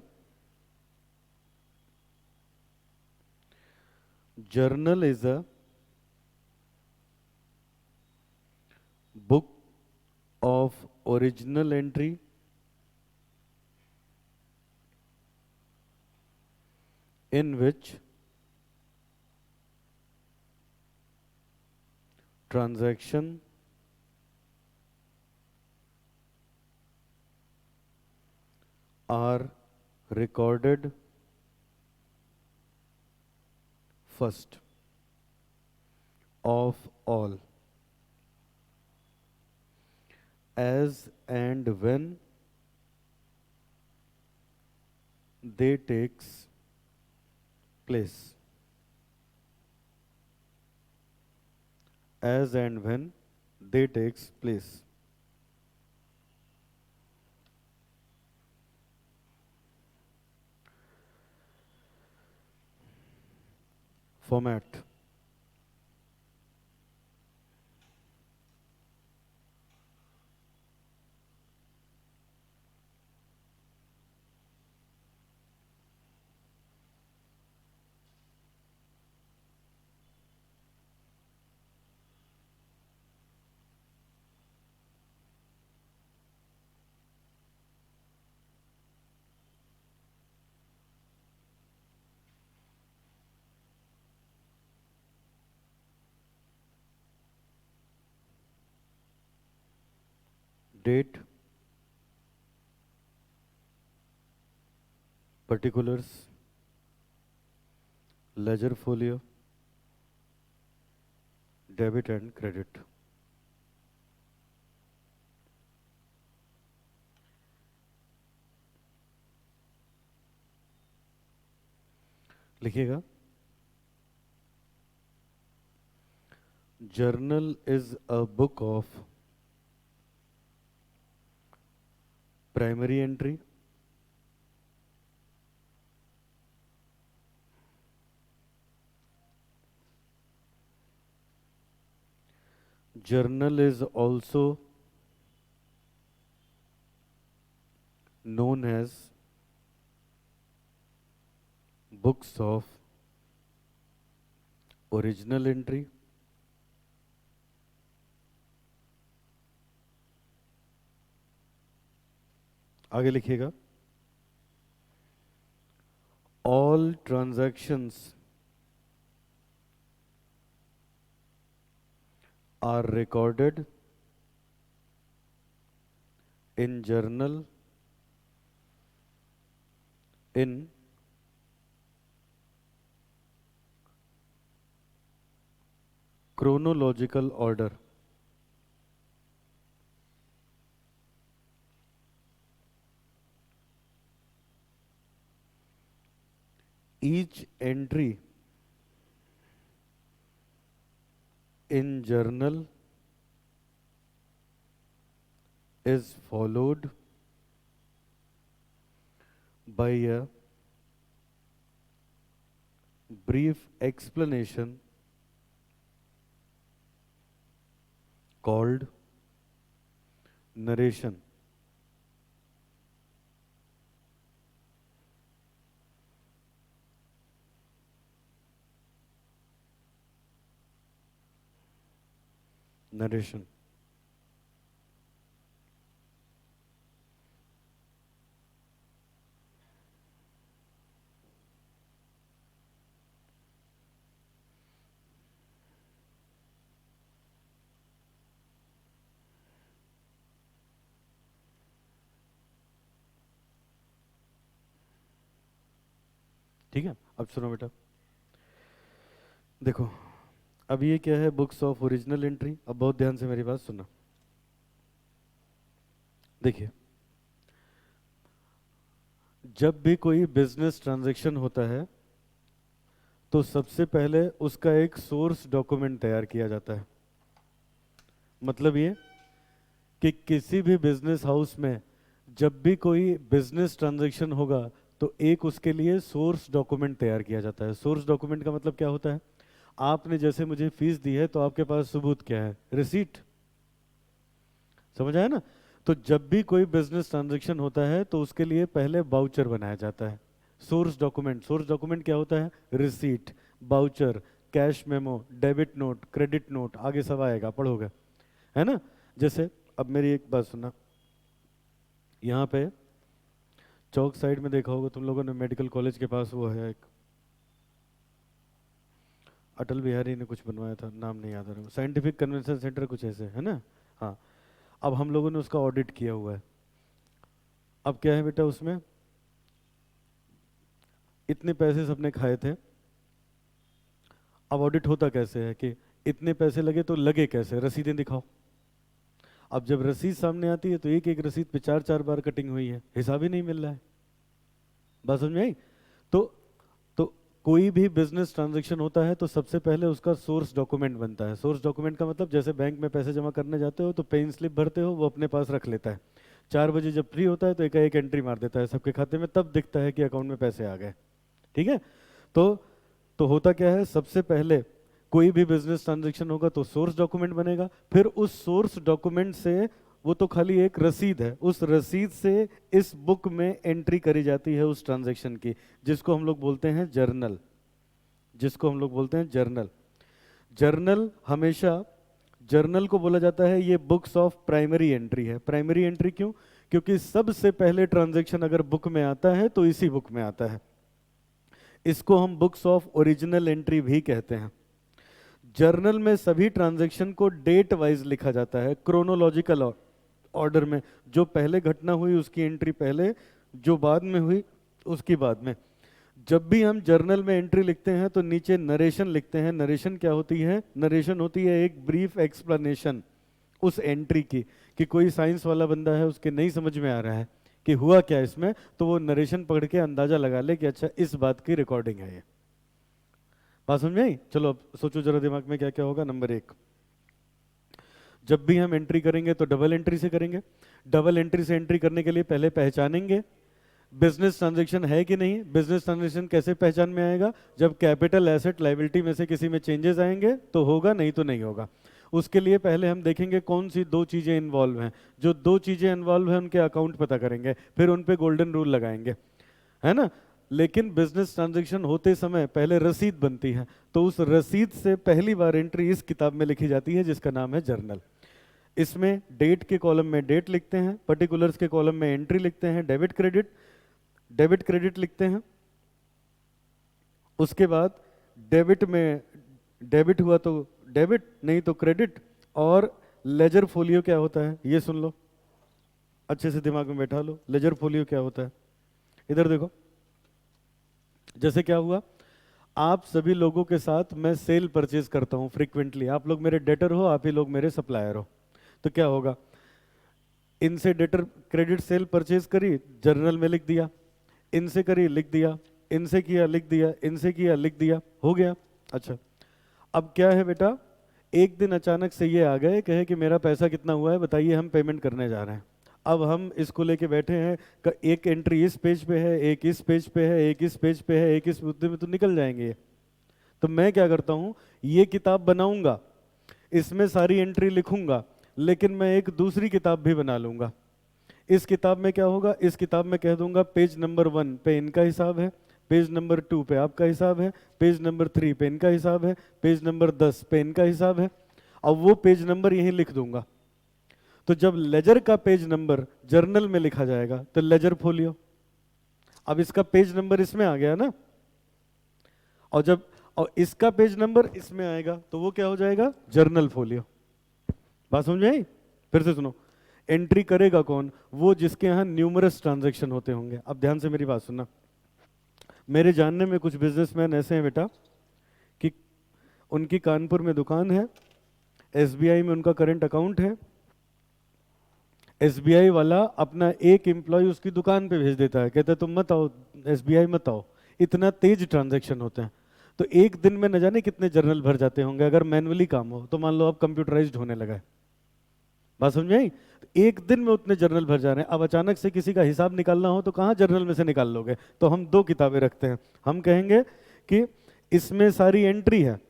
journal is a book of original entry in which transaction are recorded first of all, as and when they takes place. As and when they takes place. Format. Date, particulars, ledger folio, debit and credit. लिखिएगा, journal is a book of primary entry, journal is also known as books of original entry, आगे लिखिएगा, all transactions are recorded in journal in chronological order. Each entry in journal is followed by a brief explanation called narration. Narration. ठीक है, अब सुनो बेटा, देखो, अब ये क्या है, बुक्स ऑफ ओरिजिनल एंट्री। अब बहुत ध्यान से मेरी बात सुनना। देखिए, जब भी कोई बिजनेस ट्रांजैक्शन होता है तो सबसे पहले उसका एक सोर्स डॉक्यूमेंट तैयार किया जाता है। मतलब ये कि किसी भी बिजनेस हाउस में जब भी कोई बिजनेस ट्रांजैक्शन होगा तो एक उसके लिए सोर्स डॉक्यूमेंट तैयार किया जाता है। सोर्स डॉक्यूमेंट का मतलब क्या होता है, आपने जैसे मुझे फीस दी है तो आपके पास सबूत क्या है, रिसीट। समझ आया ना? तो जब भी कोई बिजनेस ट्रांजैक्शन होता है तो उसके लिए पहले बाउचर बनाया जाता है। सोर्स डॉक्यूमेंट, सोर्स डॉक्यूमेंट क्या होता है, receipt, voucher, cash memo, debit note, credit note, आगे सब आएगा, पढ़ोगे, है ना? जैसे अब मेरी एक बात सुनना, यहाँ पे चौक साइड में देखा होगा तुम लोगों ने, मेडिकल कॉलेज के पास वो है एक अटल बिहारी ने कुछ बनवाया था, नाम नहीं याद आ रहा, साइंटिफिक कन्वेंशन सेंटर कुछ ऐसे है ना। हाँ, अब हम लोगों ने उसका ऑडिट किया हुआ है। अब क्या है बेटा, उसमें इतने पैसे सबने खाए थे। अब ऑडिट होता कैसे है कि इतने पैसे लगे तो लगे कैसे, रसीदें दिखाओ। अब जब रसीद सामने आती है तो एक एक रसीद पे 4-4 बार कटिंग हुई है, हिसाब ही नहीं मिल रहा है। बात समझ में आई? तो तो कोई भी बिजनेस ट्रांजैक्शन होता है तो सबसे पहले उसका सोर्स डॉक्यूमेंट बनता है। सोर्स डॉक्यूमेंट का मतलब जैसे बैंक में पैसे जमा करने जाते हो तो पे स्लिप भरते हो, वो अपने पास रख लेता है। 4 बजे जब फ्री होता है तो एक एंट्री मार देता है सबके खाते में, तब दिखता है कि अकाउंट में पैसे आ गए। ठीक है। तो तो होता क्या है, सबसे पहले कोई भी बिजनेस ट्रांजैक्शन होगा तो सोर्स डॉक्यूमेंट बनेगा, फिर उस सोर्स डॉक्यूमेंट से, वो तो खाली एक रसीद है, उस रसीद से इस बुक में एंट्री करी जाती है उस ट्रांजैक्शन की, जिसको हम लोग बोलते हैं जर्नल। जिसको हम लोग बोलते हैं जर्नल। जर्नल हमेशा, जर्नल को बोला जाता है ये बुक्स ऑफ प्राइमरी एंट्री है। प्राइमरी एंट्री क्यों? क्योंकि सबसे पहले ट्रांजैक्शन अगर बुक में आता है तो इसी बुक में आता है। इसको हम बुक्स ऑफ ओरिजिनल एंट्री भी कहते हैं। जर्नल में सभी ट्रांजैक्शन को डेट वाइज लिखा जाता है, क्रोनोलॉजिकल ऑर्डर में। जो पहले घटना हुई उसकी एंट्री पहले, जो बाद में हुई उसकी बाद में। जब भी हम जर्नल में एंट्री लिखते हैं तो नीचे नरेशन लिखते हैं। नरेशन क्या होती है? नरेशन होती है एक ब्रीफ एक्सप्लेनेशन उस एंट्री की, कि कोई साइंस वाला बंदा है, उसके नहीं समझ में आ रहा है कि हुआ क्या इसमें, तो वो नरेशन पढ़ के अंदाजा लगा ले कि अच्छा इस बात की रिकॉर्डिंग है ये। बात समझ में आई? चलो अब सोचो जरा दिमाग में क्या क्या होगा। नंबर 1, जब भी हम एंट्री करेंगे तो डबल एंट्री से करेंगे। डबल एंट्री से एंट्री करने के लिए पहले पहचानेंगे बिजनेस ट्रांजैक्शन है कि नहीं। बिजनेस ट्रांजैक्शन कैसे पहचान में आएगा? जब कैपिटल एसेट लायबिलिटी में से किसी में चेंजेस आएंगे तो होगा, नहीं तो नहीं होगा। उसके लिए पहले हम देखेंगे कौन सी 2 चीजें इन्वॉल्व हैं। जो 2 चीजें इन्वॉल्व हैं उनके अकाउंट पता करेंगे, फिर उन पे गोल्डन रूल लगाएंगे, है ना। लेकिन बिजनेस ट्रांजैक्शन होते समय पहले रसीद बनती है, तो उस रसीद से पहली बार एंट्री इस किताब में लिखी जाती है जिसका नाम है जर्नल। इसमें डेट के कॉलम में डेट लिखते हैं, पर्टिकुलर्स के कॉलम में एंट्री लिखते हैं, डेबिट क्रेडिट, डेबिट क्रेडिट लिखते हैं। उसके बाद डेबिट में डेबिट हुआ तो डेबिट, नहीं तो क्रेडिट। और लेजर फोलियो क्या होता है ये सुन लो, अच्छे से दिमाग में बैठा लो। लेजर फोलियो क्या होता है? इधर देखो, जैसे क्या हुआ, आप सभी लोगों के साथ मैं सेल परचेज करता हूं फ्रीक्वेंटली। आप लोग मेरे डेटर हो, आप ही लोग मेरे सप्लायर हो। तो क्या होगा, इनसे डेटर क्रेडिट सेल परचेज करी, जर्नल में लिख दिया। इनसे करी, लिख दिया। इनसे किया, लिख दिया। इनसे किया, लिख दिया, हो गया। अच्छा, अब क्या है बेटा, एक दिन अचानक से ये आ गए, कहे कि मेरा पैसा कितना हुआ है बताइए, हम पेमेंट करने जा रहे हैं। अब हम इसको लेके बैठे हैं, एक एंट्री इस पेज पे है, एक इस पेज पे है, एक इस पेज पे है, एक इस मुद्दे में, तो निकल जाएंगे। तो मैं क्या करता हूं, ये किताब बनाऊंगा, इसमें सारी एंट्री लिखूंगा, लेकिन मैं एक दूसरी किताब भी बना लूंगा। इस किताब में क्या होगा, इस किताब में कह दूंगा पेज नंबर 1 पे इनका हिसाब है, पेज नंबर 2 पे आपका हिसाब है, पेज नंबर 3 पे इनका हिसाब है, पेज नंबर 10 पे इनका हिसाब है। अब वो पेज नंबर यहीं लिख दूंगा। तो जब लेजर का पेज नंबर जर्नल में लिखा जाएगा तो लेजर फोलियो, अब इसका पेज नंबर इसमें आ गया ना, और इसका पेज नंबर इसमें आएगा तो वो क्या हो जाएगा, जर्नल फोलियो। बात समझ में आई? फिर से सुनो, एंट्री करेगा कौन, वो जिसके यहां न्यूमरस ट्रांजैक्शन होते होंगे। अब ध्यान से मेरी बात सुनना, मेरे जानने में कुछ बिजनेसमैन ऐसे हैं बेटा कि उनकी कानपुर में दुकान है, एसबीआई में उनका करंट अकाउंट है। एसबीआई वाला अपना एक एम्प्लॉय उसकी दुकान पे भेज देता है, कहता है तुम मत आओ, एसबीआई मत आओ। इतना तेज ट्रांजैक्शन होते हैं, तो एक दिन में न जाने कितने जर्नल भर जाते होंगे। अगर मैनुअली काम हो तो मान लो अब कंप्यूटराइज्ड होने लगा है। बात समझ में आई? एक दिन में उतने जर्नल भर जा रहे हैं। अब अचानक से किसी का हिसाब निकालना हो तो कहाँ जर्नल में से निकाल लोगे? तो हम 2 किताबें रखते हैं। हम कहेंगे कि इसमें सारी एंट्री है,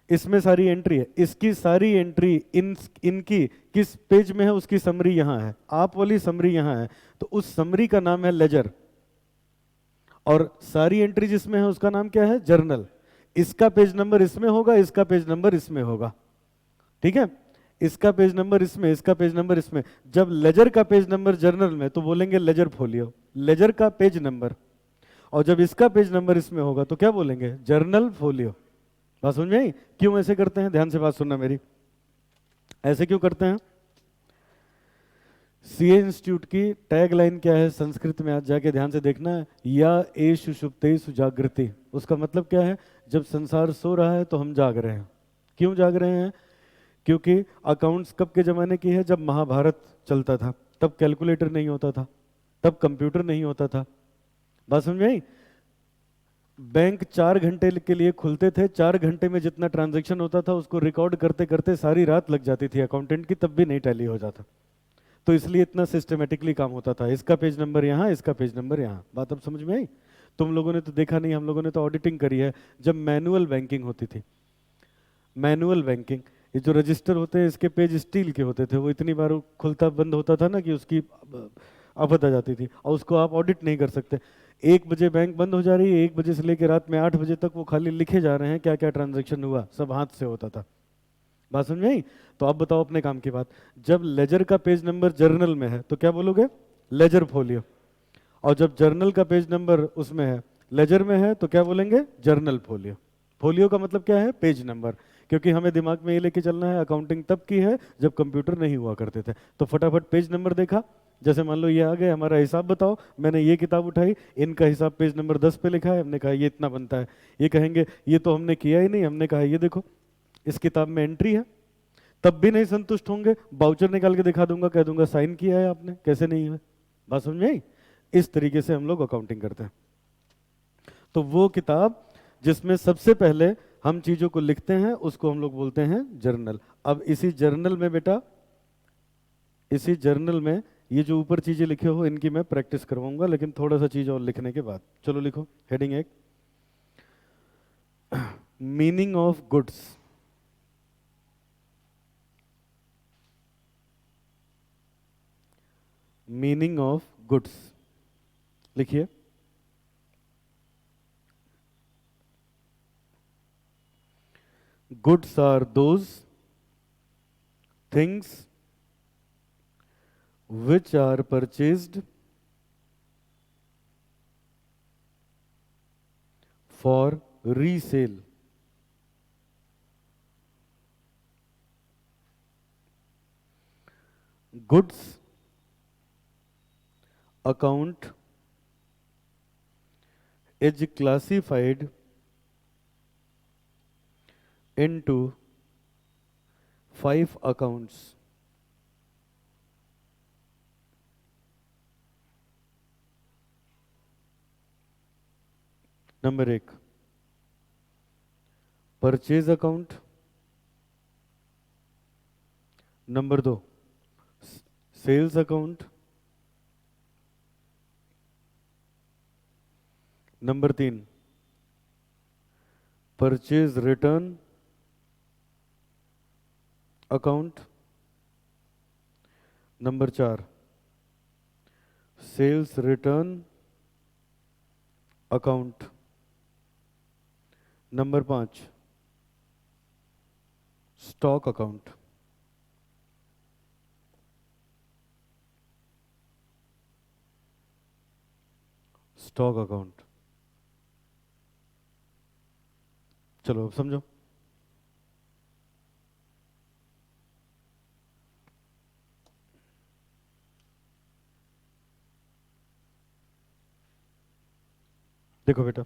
इसमें सारी एंट्री है, इसकी सारी एंट्री इनकी किस पेज में है उसकी समरी यहाँ है, आप वाली समरी यहाँ है, तो उस समरी का नाम है लेजर, और सारी एंट्री जिसमें है उसका नाम क्या है, जर्नल। इसका पेज नंबर इसमें होगा, इसका पेज नंबर इसमें होगा, ठीक है। इसका पेज नंबर इसमें, इसका पेज नंबर इसमें। जब लेजर का पेज नंबर जर्नल में तो बोलेंगे लेजर फोलियो, लेजर का पेज नंबर। और जब इसका पेज नंबर इसमें होगा तो क्या बोलेंगे, जर्नल फोलियो। बात समझ में आई? क्यों ऐसे करते हैं? ध्यान से बात सुनना मेरी। ऐसे क्यों करते हैं? सीए इंस्टीट्यूट की टैग लाइन क्या है संस्कृत में? आज जाके ध्यान से देखना है, या एषु सुप्तेषु जागृति। उसका मतलब क्या है? जब संसार सो रहा है तो हम जाग रहे हैं। क्यों जाग रहे हैं? क्योंकि अकाउंट्स कब के जमाने की है? जब महाभारत चलता था, तब कैलकुलेटर नहीं होता था, तब कंप्यूटर नहीं होता था। बात समझ में आई? बैंक 4 घंटे के लिए खुलते थे, 4 घंटे में जितना ट्रांजैक्शन होता था उसको रिकॉर्ड करते करते सारी रात लग जाती थी अकाउंटेंट की, तब भी नहीं टैली हो जाता। तो इसलिए इतना सिस्टमेटिकली काम होता था, इसका पेज नंबर यहाँ, इसका पेज नंबर यहाँ। बात अब समझ में आई? तुम लोगों ने तो देखा नहीं, हम लोगों ने तो ऑडिटिंग करी है जब मैनुअल बैंकिंग होती थी। मैनुअल बैंकिंग, ये जो रजिस्टर होते हैं इसके पेज स्टील के होते थे, वो इतनी बार खुलता बंद होता था ना कि उसकी आफत आ जाती थी, और उसको आप ऑडिट नहीं कर सकते। 1 बजे बैंक बंद हो जा रही है, 1 बजे से लेकर रात में 8 बजे तक वो खाली लिखे जा रहे हैं क्या क्या ट्रांजेक्शन हुआ, सब हाथ से होता था। बात समझ में आई? तो आप बताओ अपने काम की बात। जब लेजर का पेज नंबर जर्नल में है तो क्या बोलोगे? Ledger folio. और जब जर्नल का पेज नंबर उसमें है, लेजर में है, तो क्या बोलेंगे? Journal folio. फोलियो का मतलब क्या है? Page number. क्योंकि हमें दिमाग में ये लेके चलना है अकाउंटिंग तब की है जब कंप्यूटर नहीं हुआ करते थे। तो फटाफट पेज नंबर देखा, जैसे मान लो ये आ गए, हमारा हिसाब बताओ, मैंने ये किताब उठाई, इनका हिसाब पेज नंबर 10 पे लिखा है, हमने कहा ये इतना बनता है। ये कहेंगे ये तो हमने किया ही नहीं, हमने कहा ये देखो इस किताब में एंट्री है। तब भी नहीं संतुष्ट होंगे, बाउचर निकाल के दिखा दूंगा, कह दूंगा साइन किया है आपने, कैसे नहीं है। बात समझ में आई? इस तरीके से हम लोग अकाउंटिंग करते हैं। तो वो किताब जिसमें सबसे पहले हम चीजों को लिखते हैं उसको हम लोग बोलते हैं जर्नल। अब इसी जर्नल में बेटा, इसी जर्नल में ये जो ऊपर चीजें लिखे हो इनकी मैं प्रैक्टिस करवाऊंगा, लेकिन थोड़ा सा चीज और लिखने के बाद। चलो लिखो heading 1, meaning of goods. Meaning of goods लिखिए। Goods are those things which are purchased for resale. Goods account is classified into 5 accounts. Number 1 purchase account, number 2 sales account, number 3 purchase return account, number 4 sales return account, number 5 stock account. Stock account. चलो अब समझो। देखो बेटा,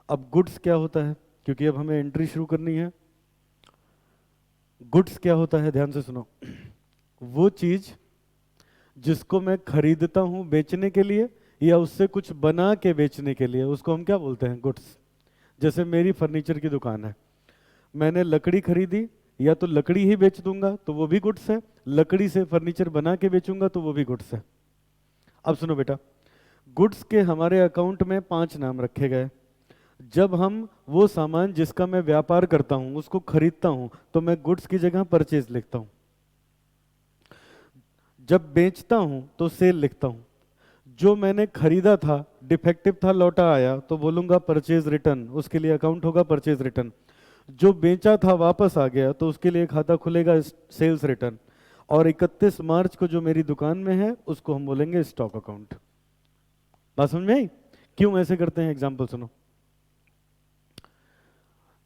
अब goods क्या होता है, क्योंकि अब हमें एंट्री शुरू करनी है। गुड्स क्या होता है, ध्यान से सुनो। वो चीज जिसको मैं खरीदता हूं बेचने के लिए या उससे कुछ बना के बेचने के लिए, उसको हम क्या बोलते हैं? गुड्स। जैसे मेरी फर्नीचर की दुकान है, मैंने लकड़ी खरीदी, या तो लकड़ी ही बेच दूंगा तो वो भी गुड्स है, लकड़ी से फर्नीचर बना के बेचूंगा तो वो भी गुड्स है। अब सुनो बेटा, गुड्स के हमारे अकाउंट में 5 नाम रखे गए। जब हम वो सामान जिसका मैं व्यापार करता हूं उसको खरीदता हूं तो मैं गुड्स की जगह परचेज लिखता हूं। जब बेचता हूं तो सेल लिखता हूं। जो मैंने खरीदा था, डिफेक्टिव था, लौटा आया, तो बोलूंगा परचेज रिटर्न, उसके लिए अकाउंट होगा परचेज रिटर्न। जो बेचा था वापस आ गया तो उसके लिए खाता खुलेगा सेल्स रिटर्न। और 31 मार्च को जो मेरी दुकान में है उसको हम बोलेंगे स्टॉक अकाउंट। बात समझ में आई? क्यों ऐसे करते हैं? एग्जाम्पल सुनो।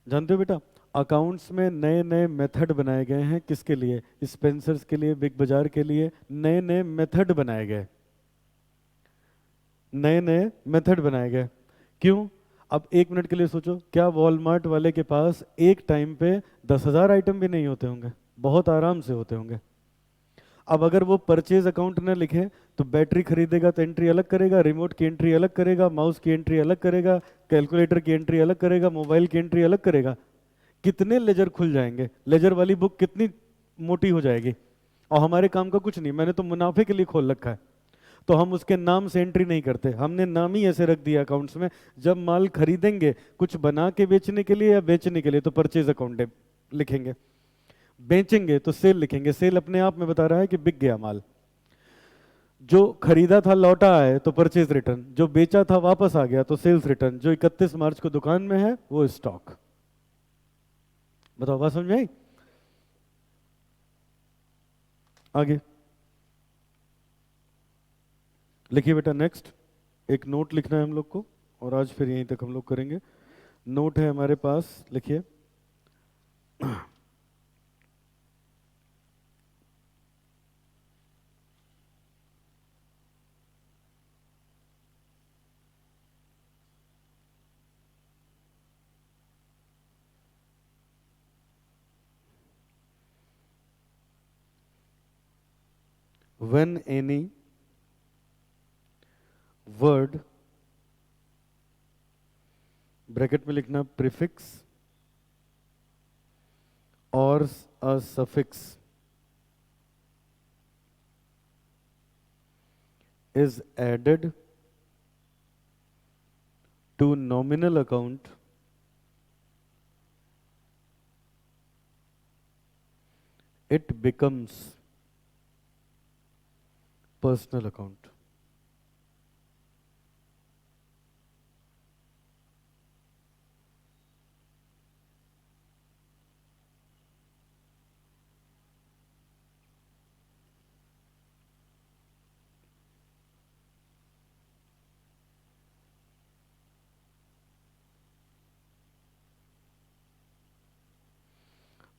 जानते हो बेटा, अकाउंट्स में नए नए मेथड बनाए गए हैं, किसके लिए? स्पेंसर्स के लिए, बिग बाजार के लिए नए नए मेथड बनाए गए, नए नए मेथड बनाए गए। क्यों? अब एक मिनट के लिए सोचो, क्या वॉलमार्ट वाले के पास एक टाइम पे 10,000 आइटम भी नहीं होते होंगे? बहुत आराम से होते होंगे। अब अगर वो परचेज अकाउंट न लिखे तो बैटरी खरीदेगा तो एंट्री अलग करेगा, रिमोट की एंट्री अलग करेगा, माउस की एंट्री अलग करेगा, कैलकुलेटर की एंट्री अलग करेगा, मोबाइल की एंट्री अलग करेगा। कितने लेजर खुल जाएंगे, लेजर वाली बुक कितनी मोटी हो जाएगी। और हमारे काम का कुछ नहीं, मैंने तो मुनाफे के लिए खोल रखा है, तो हम उसके नाम से एंट्री नहीं करते, हमने नाम ही ऐसे रख दिया अकाउंट्स में। जब माल खरीदेंगे कुछ बना के बेचने के लिए या बेचने के लिए तो परचेज अकाउंट लिखेंगे, बेचेंगे तो सेल लिखेंगे, सेल अपने आप में बता रहा है कि बिक गया माल। जो खरीदा था लौटा है तो परचेज रिटर्न, जो बेचा था वापस आ गया तो सेल्स रिटर्न, जो 31 मार्च को दुकान में है वो स्टॉक। बताओ, बात समझ में आई? आगे लिखिए बेटा, नेक्स्ट एक नोट लिखना है हम लोग को, और आज फिर यहीं तक हम लोग करेंगे। नोट है हमारे पास, लिखिए। When any word, ब्रैकेट में लिखना प्रीफिक्स और a suffix is added to nominal account, it becomes personal account.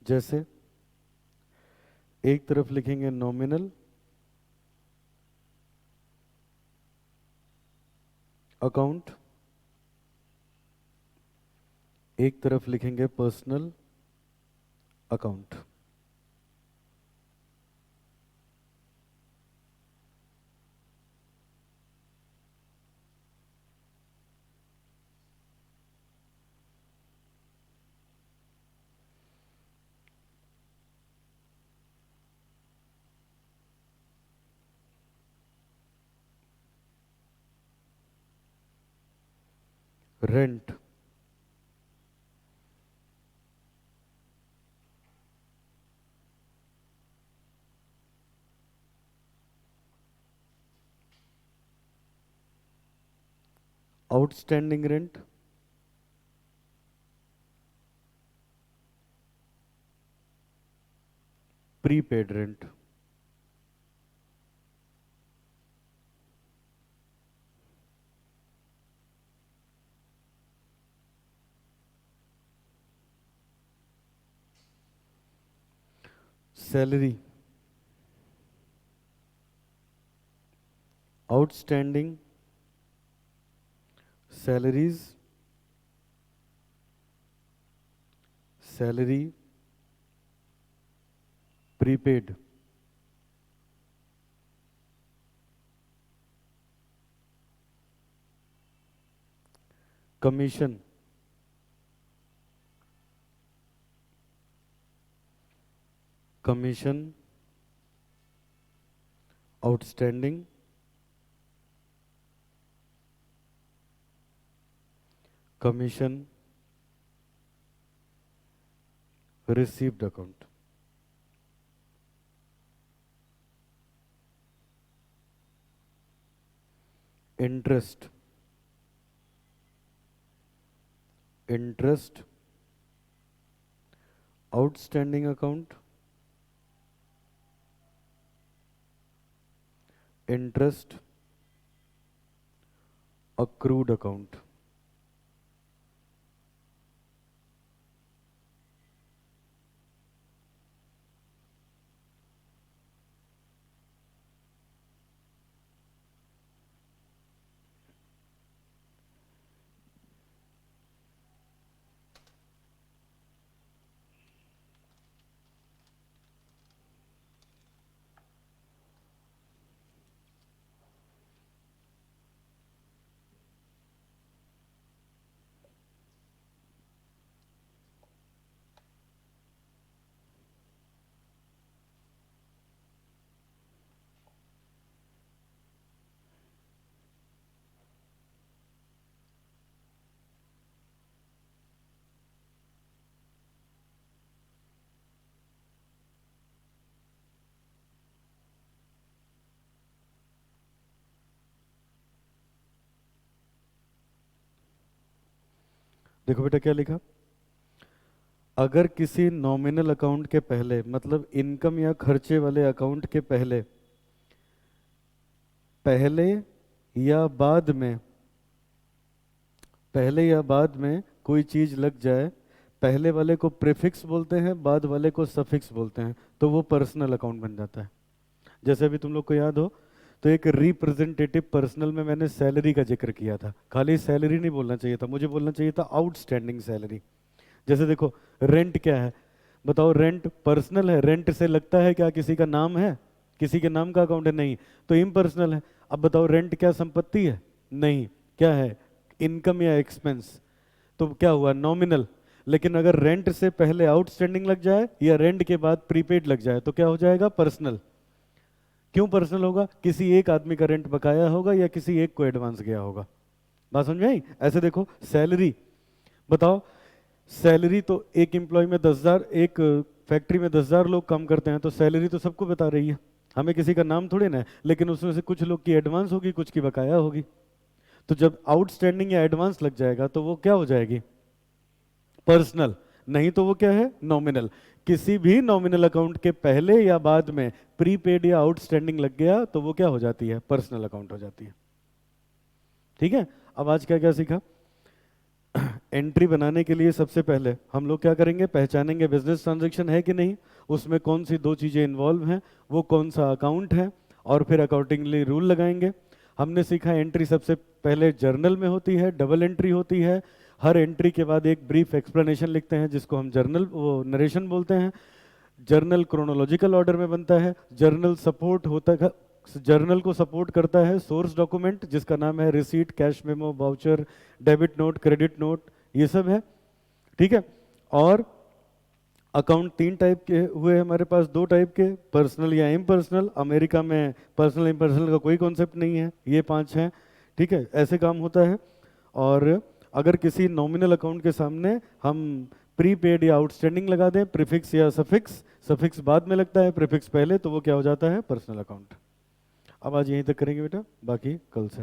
जैसे एक तरफ लिखेंगे नॉमिनल अकाउंट, एक तरफ लिखेंगे personal account. Rent, outstanding rent, prepaid rent. Salary, outstanding salaries, salary prepaid. Commission, commission outstanding, commission received account. Interest, interest outstanding account, interest accrued account. देखो बेटा क्या लिखा, अगर किसी नॉमिनल अकाउंट के पहले, मतलब इनकम या खर्चे वाले अकाउंट के पहले, पहले या बाद में, पहले या बाद में कोई चीज लग जाए, पहले वाले को प्रीफिक्स बोलते हैं, बाद वाले को सफिक्स बोलते हैं, तो वो पर्सनल अकाउंट बन जाता है। जैसे अभी तुम लोग को याद हो तो एक रिप्रेजेंटेटिव पर्सनल में मैंने सैलरी का जिक्र किया था, खाली सैलरी नहीं बोलना चाहिए था, मुझे बोलना चाहिए था आउटस्टैंडिंग सैलरी। जैसे देखो रेंट क्या है, बताओ, रेंट पर्सनल है, रेंट से लगता है क्या किसी का नाम है, किसी के नाम का अकाउंट है, नहीं, तो इम्पर्सनल है। अब बताओ रेंट क्या संपत्ति है, नहीं, क्या है, इनकम या एक्सपेंस, तो क्या हुआ, नॉमिनल। लेकिन अगर रेंट से पहले आउटस्टैंडिंग लग जाए या रेंट के बाद प्रीपेड लग जाए तो क्या हो जाएगा, पर्सनल। क्यों पर्सनल होगा, किसी एक आदमी का रेंट बकाया होगा या किसी एक को एडवांस गया होगा। बात समझ में आई। ऐसे देखो सैलरी, बताओ सैलरी तो एक एम्प्लॉय में 10,000, एक फैक्ट्री में 10,000 लोग काम करते हैं, तो सैलरी तो सबको बता रही है, हमें किसी का नाम थोड़े ना है, लेकिन उसमें से कुछ लोग की एडवांस होगी, कुछ की बकाया होगी। तो जब आउटस्टैंडिंग या एडवांस लग जाएगा तो वो क्या हो जाएगी, पर्सनल, नहीं तो वो क्या है, नॉमिनल। किसी भी नॉमिनल अकाउंट के पहले या बाद में प्रीपेड या आउटस्टैंडिंग लग गया तो वो क्या हो जाती है, पर्सनल अकाउंट हो जाती है। ठीक है, अब आज क्या क्या सीखा। एंट्री बनाने के लिए सबसे पहले हम लोग क्या करेंगे, पहचानेंगे बिजनेस ट्रांजैक्शन है कि नहीं, उसमें कौन सी दो चीजें इन्वॉल्व हैं, वो कौन सा अकाउंट है, और फिर अकॉर्डिंगली रूल लगाएंगे। हमने सीखा एंट्री सबसे पहले जर्नल में होती है, डबल एंट्री होती है, हर एंट्री के बाद एक ब्रीफ एक्सप्लेनेशन लिखते हैं जिसको हम जर्नल, वो नरेशन बोलते हैं। जर्नल क्रोनोलॉजिकल ऑर्डर में बनता है, जर्नल सपोर्ट होता है, जर्नल को सपोर्ट करता है सोर्स डॉक्यूमेंट जिसका नाम है receipt, cash memo, voucher, debit note, credit note, ये सब है। ठीक है, और अकाउंट तीन टाइप के हुए हमारे पास, दो टाइप के, पर्सनल या इम्पर्सनल। अमेरिका में पर्सनल इम्पर्सनल का कोई कॉन्सेप्ट नहीं है, ये पांच हैं। ठीक है, ऐसे काम होता है। और अगर किसी नॉमिनल अकाउंट के सामने हम प्रीपेड या आउटस्टैंडिंग लगा दें, प्रीफिक्स या सफिक्स, सफिक्स बाद में लगता है, प्रीफिक्स पहले, तो वो क्या हो जाता है, पर्सनल अकाउंट। अब आज यहीं तक करेंगे बेटा, बाकी कल से।